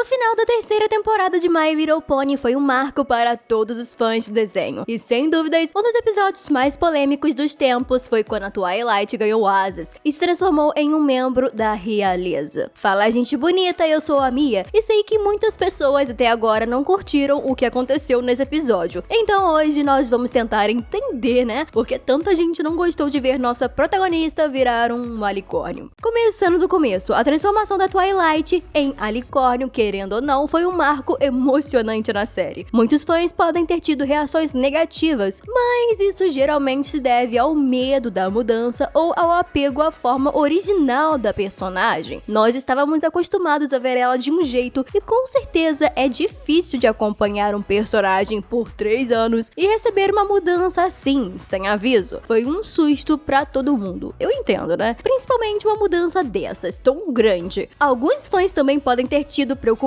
O final da terceira temporada de My Little Pony foi um marco para todos os fãs do desenho. E sem dúvidas, um dos episódios mais polêmicos dos tempos foi quando a Twilight ganhou asas e se transformou em um membro da realeza. Fala, gente bonita, eu sou a Mia e sei que muitas pessoas até agora não curtiram o que aconteceu nesse episódio. Então hoje nós vamos tentar entender, né? Porque tanta gente não gostou de ver nossa protagonista virar um alicórnio. Começando do começo, a transformação da Twilight em alicórnio, querendo ou não, foi um marco emocionante na série. Muitos fãs podem ter tido reações negativas, mas isso geralmente se deve ao medo da mudança ou ao apego à forma original da personagem. Nós estávamos acostumados a ver ela de um jeito e com certeza é difícil de acompanhar um personagem por 3 anos e receber uma mudança assim, sem aviso. Foi um susto pra todo mundo. Eu entendo, né? Principalmente uma mudança dessas, tão grande. Alguns fãs também podem ter tido preocupações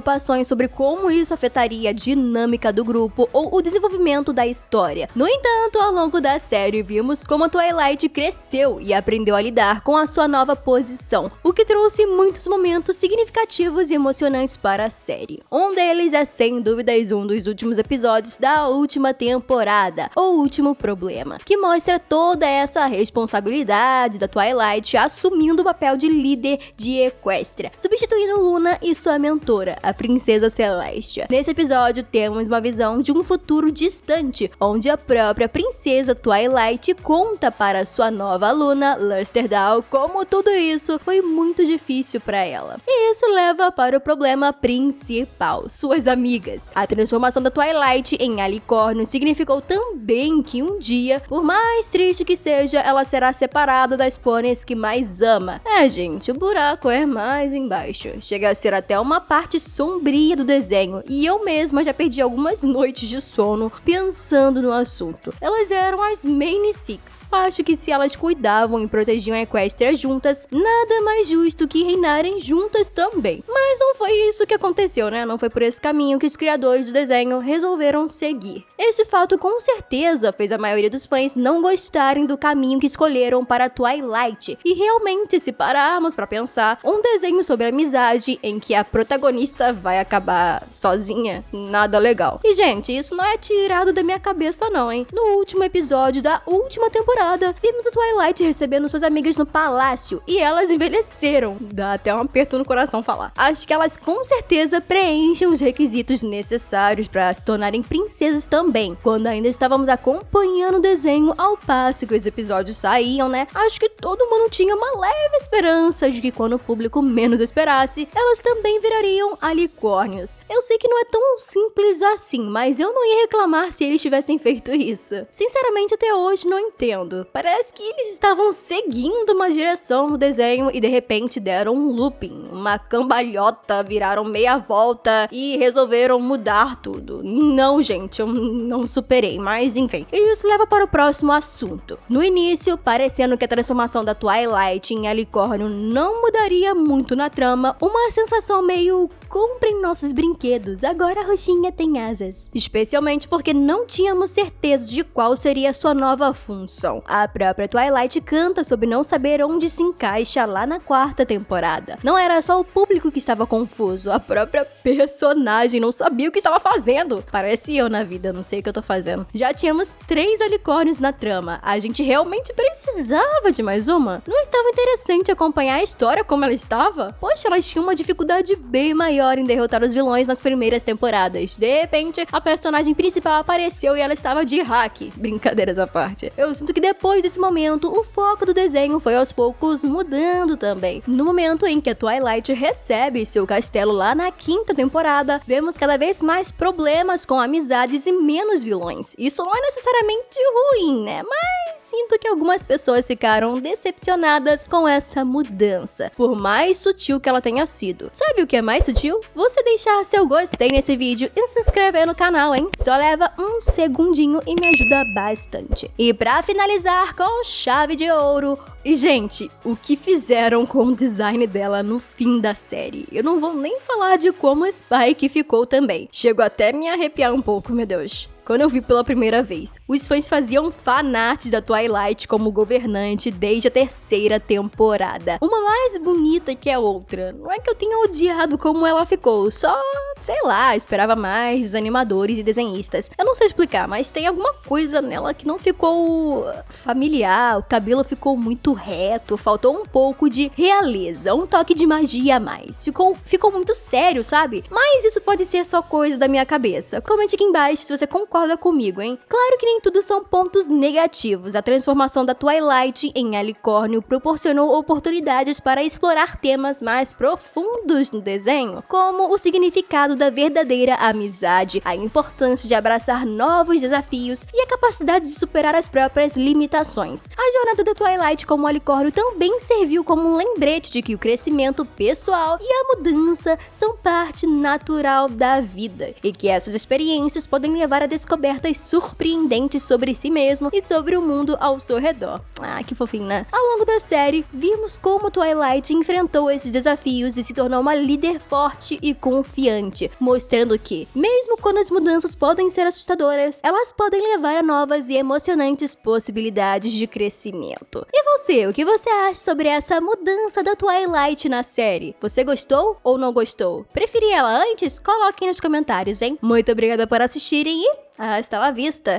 sobre como isso afetaria a dinâmica do grupo ou o desenvolvimento da história. No entanto, ao longo da série, vimos como a Twilight cresceu e aprendeu a lidar com a sua nova posição, o que trouxe muitos momentos significativos e emocionantes para a série. Um deles é, sem dúvidas, um dos últimos episódios da última temporada, O Último Problema, que mostra toda essa responsabilidade da Twilight assumindo o papel de líder de Equestria, substituindo Luna e sua mentora, a Princesa Celestia. Nesse episódio, temos uma visão de um futuro distante, onde a própria Princesa Twilight conta para sua nova aluna, Lusterdal, como tudo isso foi muito difícil para ela. E isso leva para o problema principal, suas amigas. A transformação da Twilight em alicórnio significou também que um dia, por mais triste que seja, ela será separada das pôneis que mais ama. Gente, o buraco é mais embaixo. Chega a ser até uma parte sombria do desenho, e eu mesma já perdi algumas noites de sono pensando no assunto. Elas eram as Main Six. Acho que se elas cuidavam e protegiam a Equestria juntas, nada mais justo que reinarem juntas também. Mas não foi isso que aconteceu, né? Não foi por esse caminho que os criadores do desenho resolveram seguir. Esse fato com certeza fez a maioria dos fãs não gostarem do caminho que escolheram para Twilight. E realmente, se pararmos pra pensar, um desenho sobre amizade em que a protagonista vai acabar sozinha, nada legal. E gente, isso não é tirado da minha cabeça não, hein? No último episódio da última temporada, vimos a Twilight recebendo suas amigas no palácio e elas envelheceram. Dá até um aperto no coração falar. Acho que elas com certeza preenchem os requisitos necessários para se tornarem princesas também. Quando ainda estávamos acompanhando o desenho ao passo que os episódios saíam, né? Acho que todo mundo tinha uma leve esperança de que quando o público menos esperasse, elas também virariam alicórnios. Eu sei que não é tão simples assim, mas eu não ia reclamar se eles tivessem feito isso. Sinceramente, até hoje não entendo. Parece que eles estavam seguindo uma direção no desenho e de repente deram um looping, uma cambalhota, viraram meia volta e resolveram mudar tudo. Não, gente, eu não superei, mas enfim. E isso leva para o próximo assunto. No início, parecendo que a transformação da Twilight em alicórnio não mudaria muito na trama, uma sensação meio comprem nossos brinquedos, agora a roxinha tem asas. Especialmente porque não tínhamos certeza de qual seria a sua nova função. A própria Twilight canta sobre não saber onde se encaixa lá na 4ª temporada. Não era só o público que estava confuso, a própria personagem não sabia o que estava fazendo. Parece eu na vida, não sei o que eu tô fazendo. Já tínhamos 3 alicórnios na trama, a gente realmente precisava de mais uma? Não estava interessante acompanhar a história como ela estava? Poxa, elas tinham uma dificuldade bem maior em derrotar os vilões nas primeiras temporadas. De repente, a personagem principal apareceu e ela estava de hack. Brincadeiras à parte. Eu sinto que depois desse momento, o foco do desenho foi aos poucos mudando também. No momento em que a Twilight recebe seu castelo lá na 5ª temporada, vemos cada vez mais problemas com amizades e menos vilões. Isso não é necessariamente ruim, né? Mas sinto que algumas pessoas ficaram decepcionadas com essa mudança, por mais sutil que ela tenha sido. Sabe o que é mais sutil? Você deixar seu gostei nesse vídeo e se inscrever no canal, hein? Só leva um segundinho e me ajuda bastante. E pra finalizar com chave de ouro, e gente, o que fizeram com o design dela no fim da série? Eu não vou nem falar de como a Spike ficou também. Chego até a me arrepiar um pouco, meu Deus. quando eu vi pela primeira vez. Os fãs faziam fanarts da Twilight como governante desde a terceira temporada. Uma mais bonita que a outra. Não é que eu tenha odiado como ela ficou, só, sei lá, esperava mais dos animadores e desenhistas. Eu não sei explicar, mas tem alguma coisa nela que não ficou familiar, o cabelo ficou muito reto, faltou um pouco de realeza, um toque de magia a mais. Ficou muito sério, sabe? Mas isso pode ser só coisa da minha cabeça. Comente aqui embaixo se você concorda comigo, hein? Claro que nem tudo são pontos negativos. A transformação da Twilight em Alicórnio proporcionou oportunidades para explorar temas mais profundos no desenho, como o significado da verdadeira amizade, a importância de abraçar novos desafios e a capacidade de superar as próprias limitações. A jornada da Twilight como Alicórnio também serviu como um lembrete de que o crescimento pessoal e a mudança são parte natural da vida e que essas experiências podem levar a descobertas surpreendentes sobre si mesmo e sobre o mundo ao seu redor. Ah, que fofinho, né? Ao longo da série, vimos como Twilight enfrentou esses desafios e se tornou uma líder forte e confiante, mostrando que, mesmo quando as mudanças podem ser assustadoras, elas podem levar a novas e emocionantes possibilidades de crescimento. E você, o que você acha sobre essa mudança da Twilight na série? Você gostou ou não gostou? Preferia ela antes? Coloquem nos comentários, hein? Muito obrigada por assistirem e hasta la vista!